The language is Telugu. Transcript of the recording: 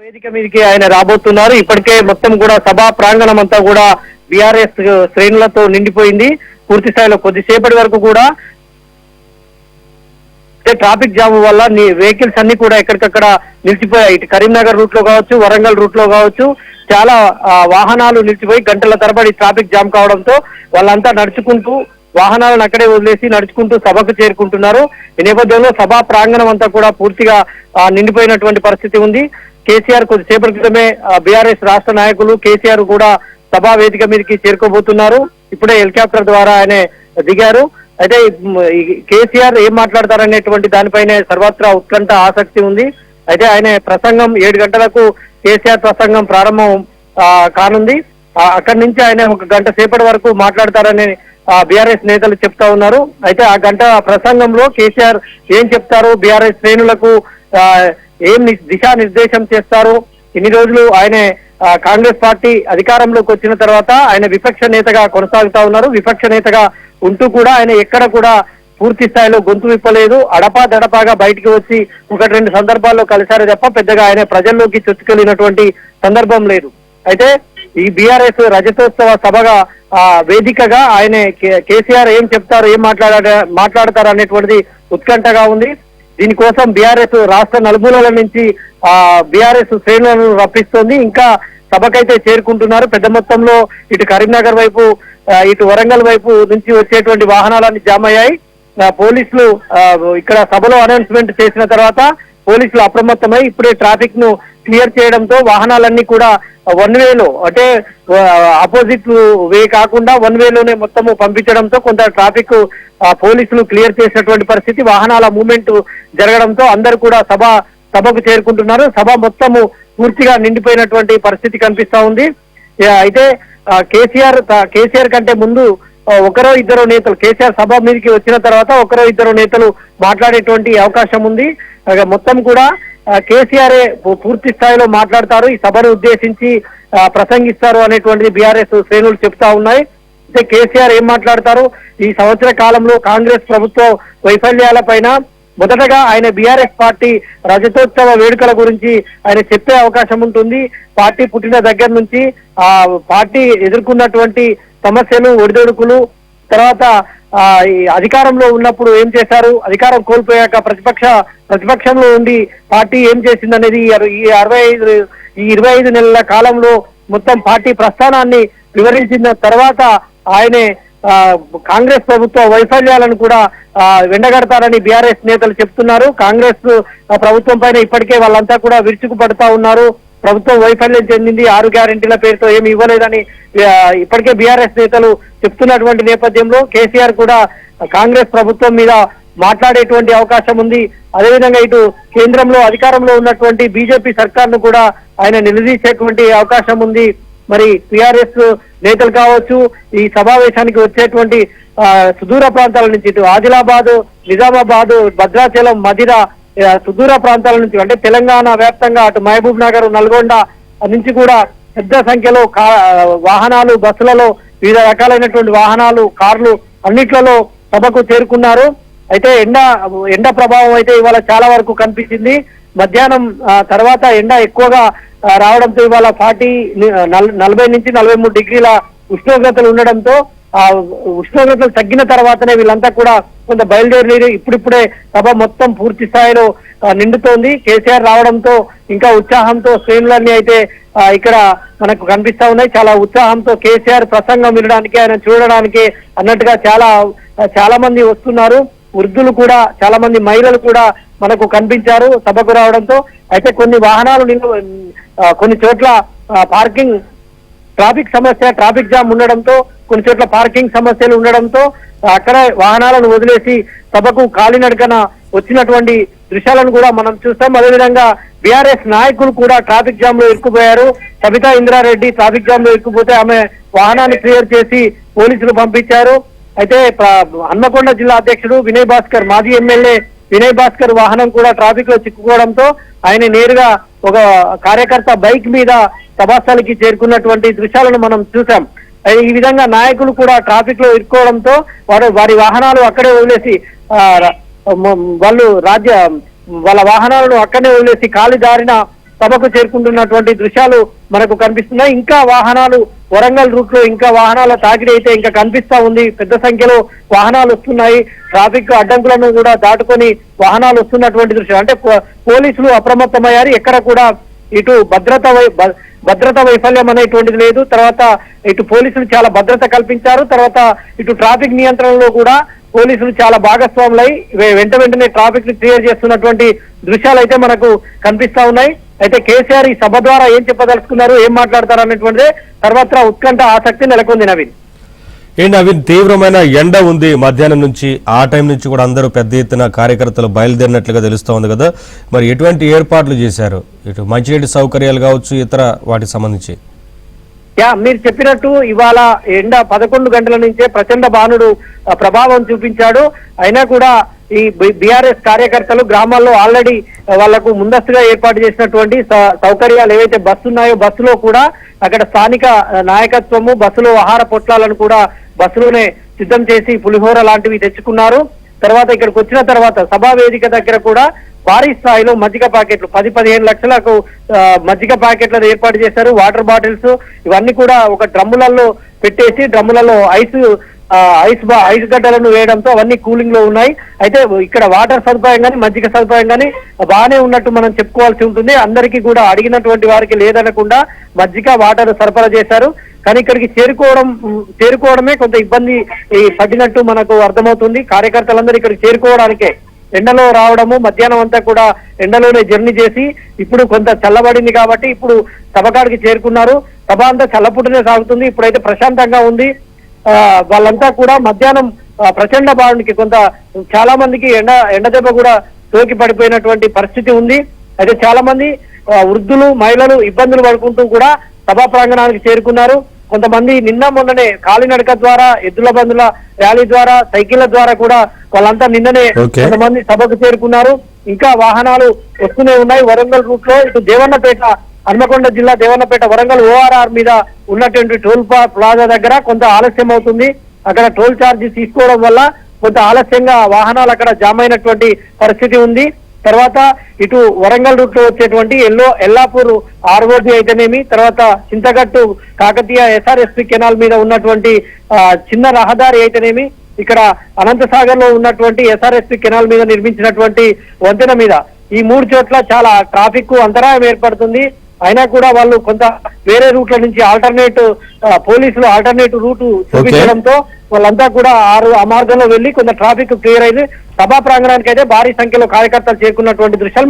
వేదిక మీదకి ఆయన రాబోతున్నారు. ఇప్పటికే మొత్తం కూడా సభా ప్రాంగణం అంతా కూడా బీఆర్ఎస్ శ్రేణులతో నిండిపోయింది. పూర్తి స్థాయిలో కొద్దిసేపటి వరకు కూడా ట్రాఫిక్ జామ్ వల్ల వెహికల్స్ అన్ని కూడా ఎక్కడికక్కడ నిలిచిపోయాయి. ఇటు కరీంనగర్ రూట్ లో కావచ్చు, వరంగల్ రూట్ లో కావచ్చు, చాలా వాహనాలు నిలిచిపోయి గంటల తరబడి ట్రాఫిక్ జామ్ కావడంతో వాళ్ళంతా నడుచుకుంటూ వాహనాలను అక్కడే వదిలేసి నడుచుకుంటూ సభకు చేరుకుంటున్నారు. ఈ నేపథ్యంలో సభా ప్రాంగణం అంతా కూడా పూర్తిగా నిండిపోయినటువంటి పరిస్థితి ఉంది. కేసీఆర్ కొద్దిసేపటి క్రితమే బీఆర్ఎస్ రాష్ట్ర నాయకులు కేసీఆర్ కూడా సభా వేదిక మీదకి చేరుకోబోతున్నారు. ఇప్పుడే హెలికాప్టర్ ద్వారా ఆయన దిగారు. అయితే కేసీఆర్ ఏం మాట్లాడతారనేటువంటి దానిపైనే సర్వత్రా ఉత్కంఠ ఆసక్తి ఉంది. అయితే ఆయన ప్రసంగం 7 గంటలకు కేసీఆర్ ప్రసంగం ప్రారంభం కానుంది. అక్కడి నుంచి ఆయన 1 గంట సేపటి వరకు మాట్లాడతారని బీఆర్ఎస్ నేతలు చెప్తా ఉన్నారు. అయితే ఆ గంట ప్రసంగంలో కేసీఆర్ ఏం చెప్తారు, బీఆర్ఎస్ శ్రేణులకు ఏం దిశానిర్దేశం చేస్తారు, ఇన్ని రోజులు ఆయన కాంగ్రెస్ పార్టీ అధికారంలోకి వచ్చిన తర్వాత ఆయన విపక్ష నేతగా కొనసాగుతా ఉన్నారు. విపక్ష నేతగా ఉంటూ కూడా ఆయన ఎక్కడ కూడా పూర్తి స్థాయిలో గొంతు విప్పలేదు. దడపాగా బయటికి వచ్చి 1-2 సందర్భాల్లో కలిసారే తప్ప పెద్దగా ఆయన ప్రజల్లోకి చొచ్చుకెళ్లినటువంటి సందర్భం లేదు. అయితే ఈ బీఆర్ఎస్ రజతోత్సవ సభగా వేదికగా ఆయన కేసీఆర్ ఏం చెప్తారు, ఏం మాట్లాడతారు అనేటువంటిది ఉత్కంఠగా ఉంది. దీనికోసం బీఆర్ఎస్ రాష్ట్ర నలుమూలల నుంచి బీఆర్ఎస్ శ్రేణులను రప్పిస్తోంది. ఇంకా సభకైతే చేరుకుంటున్నారు. పెద్ద మొత్తంలో ఇటు కరీంనగర్ వైపు, ఇటు వరంగల్ వైపు నుంచి వచ్చేటువంటి వాహనాలన్నీ జామ్ అయ్యాయి. పోలీసులు ఇక్కడ సభలో అనౌన్స్మెంట్ చేసిన తర్వాత పోలీసులు అప్రమత్తమై ఇప్పుడే ట్రాఫిక్ ను క్లియర్ చేయడంతో వాహనాలన్నీ కూడా 1 వేలో, అంటే ఆపోజిట్ వే కాకుండా 1 వేలోనే మొత్తము పంపించడంతో కొంత ట్రాఫిక్ పోలీసులు క్లియర్ చేసినటువంటి పరిస్థితి, వాహనాల మూవ్మెంట్ జరగడంతో అందరూ కూడా సభకు చేరుకుంటున్నారు. సభ మొత్తము పూర్తిగా నిండిపోయినటువంటి పరిస్థితి కనిపిస్తా ఉంది. అయితే కేసీఆర్ కంటే ముందు ఒకరో ఇద్దరు నేతలు కేసీఆర్ సభ మీదకి వచ్చిన తర్వాత ఒకరో ఇద్దరు నేతలు మాట్లాడేటువంటి అవకాశం ఉంది. మొత్తం కూడా కేసీఆర్ పూర్తి స్థాయిలో మాట్లాడతారు, ఈ సభను ఉద్దేశించి ప్రసంగిస్తారు అనేటువంటిది బీఆర్ఎస్ శ్రేణులు చెప్తా ఉన్నాయి. అయితే కేసీఆర్ ఏం మాట్లాడతారు, ఈ సంవత్సర కాలంలో కాంగ్రెస్ ప్రభుత్వ వైఫల్యాల పైన మొదటగా ఆయన బీఆర్ఎస్ పార్టీ రజతోత్సవ వేడుకల గురించి ఆయన చెప్పే అవకాశం ఉంటుంది. పార్టీ పుట్టిన దగ్గర నుంచి పార్టీ ఎదుర్కొన్నటువంటి సమస్యలు, ఒడిదొడుకులు, తర్వాత ఈ అధికారంలో ఉన్నప్పుడు ఏం చేశారు, అధికారం కోల్పోయాక ప్రతిపక్షంలో ఉండి పార్టీ ఏం చేసిందనేది ఈ 25 నెలల కాలంలో మొత్తం పార్టీ ప్రస్థానాన్ని వివరించిన తర్వాత ఆయనే కాంగ్రెస్ ప్రభుత్వ వైఫల్యాలను కూడా వెండగడతారని బీఆర్ఎస్ నేతలు చెప్తున్నారు. కాంగ్రెస్ ప్రభుత్వం పైన ఇప్పటికే వాళ్ళంతా కూడా విరుచుకుపడతా ఉన్నారు. ప్రభుత్వం వైఫల్యం చెందింది, 6 గ్యారెంటీల పేరుతో ఏమి ఇవ్వలేదని ఇప్పటికే బీఆర్ఎస్ నేతలు చెప్తున్నటువంటి నేపథ్యంలో కేసీఆర్ కూడా కాంగ్రెస్ ప్రభుత్వం మీద మాట్లాడేటువంటి అవకాశం ఉంది. అదేవిధంగా ఇటు కేంద్రంలో అధికారంలో ఉన్నటువంటి బీజేపీ సర్కార్ను కూడా ఆయన నిలదీసేటువంటి అవకాశం ఉంది. మరి టీఆర్ఎస్ నేతలు కావచ్చు, ఈ సమావేశానికి వచ్చేటువంటి సుదూర ప్రాంతాల నుంచి, ఇటు ఆదిలాబాద్, నిజామాబాద్, భద్రాచలం, మధిర సుదూర ప్రాంతాల నుంచి, అంటే తెలంగాణ వ్యాప్తంగా అటు మహబూబ్ నగర్, నల్గొండ నుంచి కూడా పెద్ద సంఖ్యలో వాహనాలు, బస్సులలో వివిధ రకాలైనటువంటి వాహనాలు, కార్లు అన్నిట్లలో సభకు చేరుకున్నారు. అయితే ఎండ ప్రభావం అయితే ఇవాళ చాలా వరకు కనిపించింది. మధ్యాహ్నం తర్వాత ఎండ ఎక్కువగా రావడంతో ఇవాళ 40 నుంచి 43 డిగ్రీల ఉష్ణోగ్రతలు ఉండడంతో ఉష్ణోగ్రతలు తగ్గిన తర్వాతనే వీళ్ళంతా కూడా కొంత బయలుదేరి ఇప్పుడిప్పుడే సభ మొత్తం పూర్తి స్థాయిలో నిండుతోంది. కేసీఆర్ రావడంతో ఇంకా ఉత్సాహంతో శ్రేణులన్నీ అయితే ఇక్కడ మనకు కనిపిస్తా ఉన్నాయి. చాలా ఉత్సాహంతో కేసీఆర్ ప్రసంగం వినడానికి, ఆయన చూడడానికి అన్నట్టుగా చాలా మంది వస్తున్నారు. వృద్ధులు కూడా, చాలా మంది మహిళలు కూడా మనకు కనిపించారు సభకు రావడంతో. అయితే కొన్ని వాహనాలు కొన్ని చోట్ల ట్రాఫిక్ జామ్ ఉండడంతో, కొన్ని చోట్ల పార్కింగ్ సమస్యలు ఉండడంతో అక్కడ వాహనాలను వదిలేసి సభకు కాలినడకన వచ్చినటువంటి దృశ్యాలను కూడా మనం చూస్తాం. అదేవిధంగా బీఆర్ఎస్ నాయకులు కూడా ట్రాఫిక్ జామ్ లో ఇరుక్కుపోయారు. సబితా ఇంద్రారెడ్డి ట్రాఫిక్ జామ్ లో ఇరుక్కుపోతే ఆమె వాహనాన్ని క్లియర్ చేసి పోలీసులు పంపించారు. అయితే హన్మకొండ జిల్లా అధ్యక్షుడు వినయ్ భాస్కర్, మాజీ ఎమ్మెల్యే వినయ్ భాస్కర్ వాహనం కూడా ట్రాఫిక్ లో చిక్కుకోవడంతో ఆయన నేరుగా ఒక కార్యకర్త బైక్ మీద సభాస్థలికి చేరుకున్నటువంటి దృశ్యాలను మనం చూసాం. ఈ విధంగా నాయకులు కూడా ట్రాఫిక్ లో ఇరుక్కోవడంతో వారి వాహనాలు అక్కడే వదిలేసి వాళ్ళ వాహనాలను అక్కడనే వదిలేసి ఖాళీ దారిన సభకు చేరుకుంటున్నటువంటి దృశ్యాలు మనకు కనిపిస్తున్నాయి. ఇంకా వాహనాలు వరంగల్ రూట్ లో ఇంకా వాహనాల తాకిడి అయితే ఇంకా కనిపిస్తా ఉంది. పెద్ద సంఖ్యలో వాహనాలు వస్తున్నాయి. ట్రాఫిక్ అడ్డంకులను కూడా దాటుకొని వాహనాలు వస్తున్నటువంటి దృశ్యం. అంటే పోలీసులు అప్రమత్తమయ్యారు. ఎక్కడ కూడా ఇటు భద్రత వైఫల్యం అనేటువంటిది లేదు. తర్వాత ఇటు పోలీసులు చాలా భద్రత కల్పించారు. తర్వాత ఇటు ట్రాఫిక్ నియంత్రణలో కూడా పోలీసులు చాలా భాగస్వాములై వెంటనే ట్రాఫిక్ ని క్లియర్ చేస్తున్నటువంటి దృశ్యాలు అయితే మనకు కనిపిస్తా ఉన్నాయి. అయితే కేసీఆర్ ఈ సభ ద్వారా ఏం చెప్పదలుచుకున్నారు, ఏం మాట్లాడతారు అనేటువంటిదే సర్వత్రా ఉత్కంఠ ఆసక్తి నెలకొంది. నవీన్, నవీన్, తీవ్రమైన ఎండ ఉంది మధ్యాహ్నం నుంచి. ఆ టైం నుంచి కూడా అందరూ పెద్ద ఎత్తున కార్యకర్తలు బయలుదేరినట్లుగా తెలుస్తూ ఉంది కదా. మరి ఎటువంటి ఏర్పాట్లు చేశారు, ఇటు మంచినీటి సౌకర్యాలు కావచ్చు, ఇతర వాటికి సంబంధించి? మీరు చెప్పినట్టు ఇవాళ ఎండ 11 గంటల నుంచే ప్రచండ బాణుడు ప్రభావం చూపించాడు. అయినా కూడా ఈ బీఆర్ఎస్ కార్యకర్తలు గ్రామాల్లో ఆల్రెడీ వాళ్లకు ముందస్తుగా ఏర్పాటు చేసినటువంటి సౌకర్యాలు ఏవైతే బస్సు ఉన్నాయో బస్సులో కూడా అక్కడ స్థానిక నాయకత్వము బస్సులో ఆహార పొట్లాలను కూడా బస్సులోనే సిద్ధం చేసి పులిహోర లాంటివి తెచ్చుకున్నారు. తర్వాత ఇక్కడికి వచ్చిన తర్వాత సభా వేదిక దగ్గర కూడా భారీ స్థాయిలో మజ్జిగ ప్యాకెట్లు 10-15 లక్షలకు మజ్జిగ ప్యాకెట్లను ఏర్పాటు చేశారు. వాటర్ బాటిల్స్ ఇవన్నీ కూడా ఒక డ్రమ్ములలో పెట్టేసి డ్రమ్ములలో ఐస్ గడ్డలను వేయడంతో అవన్నీ కూలింగ్ లో ఉన్నాయి. అయితే ఇక్కడ వాటర్ సదుపాయం కానీ మజ్జిగ సదుపాయం కానీ బాగానే ఉన్నట్టు మనం చెప్పుకోవాల్సి ఉంటుంది. అందరికీ కూడా అడిగినటువంటి వారికి లేదనకుండా మజ్జిగ వాటర్ సరఫరా చేశారు. కానీ ఇక్కడికి చేరుకోవడమే కొంత ఇబ్బంది పడినట్టు మనకు అర్థమవుతుంది. కార్యకర్తలందరూ ఇక్కడికి చేరుకోవడానికే ఎండలో రావడము, మధ్యాహ్నం అంతా కూడా ఎండలోనే జర్నీ చేసి ఇప్పుడు కొంత చల్లబడింది కాబట్టి ఇప్పుడు సభకాడికి చేరుకున్నారు. సభ అంతా చల్లపుటనే సాగుతుంది. ఇప్పుడైతే ప్రశాంతంగా ఉంది. వాళ్ళంతా కూడా మధ్యాహ్నం ప్రచండ బాణుడికి కొంత చాలా మందికి ఎండ దెబ్బ కూడా సోకి పడిపోయినటువంటి పరిస్థితి ఉంది. అయితే చాలా మంది వృద్ధులు మహిళలు ఇబ్బందులు పడుకుంటూ కూడా సభా ప్రాంగణానికి చేరుకున్నారు. కొంతమంది నిన్న మొన్ననే కాలినడక ద్వారా, ఎద్దుల బంధుల ర్యాలీ ద్వారా, సైకిళ్ల ద్వారా కూడా వాళ్ళంతా నిన్ననే కొంతమంది సభకు చేరుకున్నారు. ఇంకా వాహనాలు వస్తూనే ఉన్నాయి. వరంగల్ రూట్ లో ఇటు దేవన్నపేట, హన్మకొండ జిల్లా దేవన్నపేట వరంగల్ ORR మీద ఉన్నటువంటి టోల్ ప్లాజా దగ్గర కొంత ఆలస్యం అవుతుంది. అక్కడ టోల్ ఛార్జ్ తీసుకోవడం వల్ల కొంత ఆలస్యంగా వాహనాలు అక్కడ జామ్ అయినటువంటి పరిస్థితి ఉంది. తర్వాత ఇటు వరంగల్ రూట్ లో వచ్చేటువంటి ఎల్లాపూర్ ROD అయితేనేమి, తర్వాత చింతగట్టు కాకతీయ SRSP కెనాల్ మీద ఉన్నటువంటి చిన్న రహదారి అయితేనేమి, ఇక్కడ అనంతసాగర్ లో ఉన్నటువంటి SRSP కెనాల్ మీద నిర్మించినటువంటి వంతెన మీద ఈ 3 చోట్ల చాలా ట్రాఫిక్ అంతరాయం ఏర్పడుతుంది. అయినా కూడా వాళ్ళు కొంత వేరే రూట్ల నుంచి పోలీసులు ఆల్టర్నేటివ్ రూట్ చూపించడంతో వాళ్ళంతా కూడా ఆ మార్గంలో వెళ్లి కొంత ట్రాఫిక్ క్లియర్ అయింది. సభా ప్రాంగణానికి అయితే భారీ సంఖ్యలో కార్యకర్తలు చేరుకున్నటువంటి దృశ్యాలు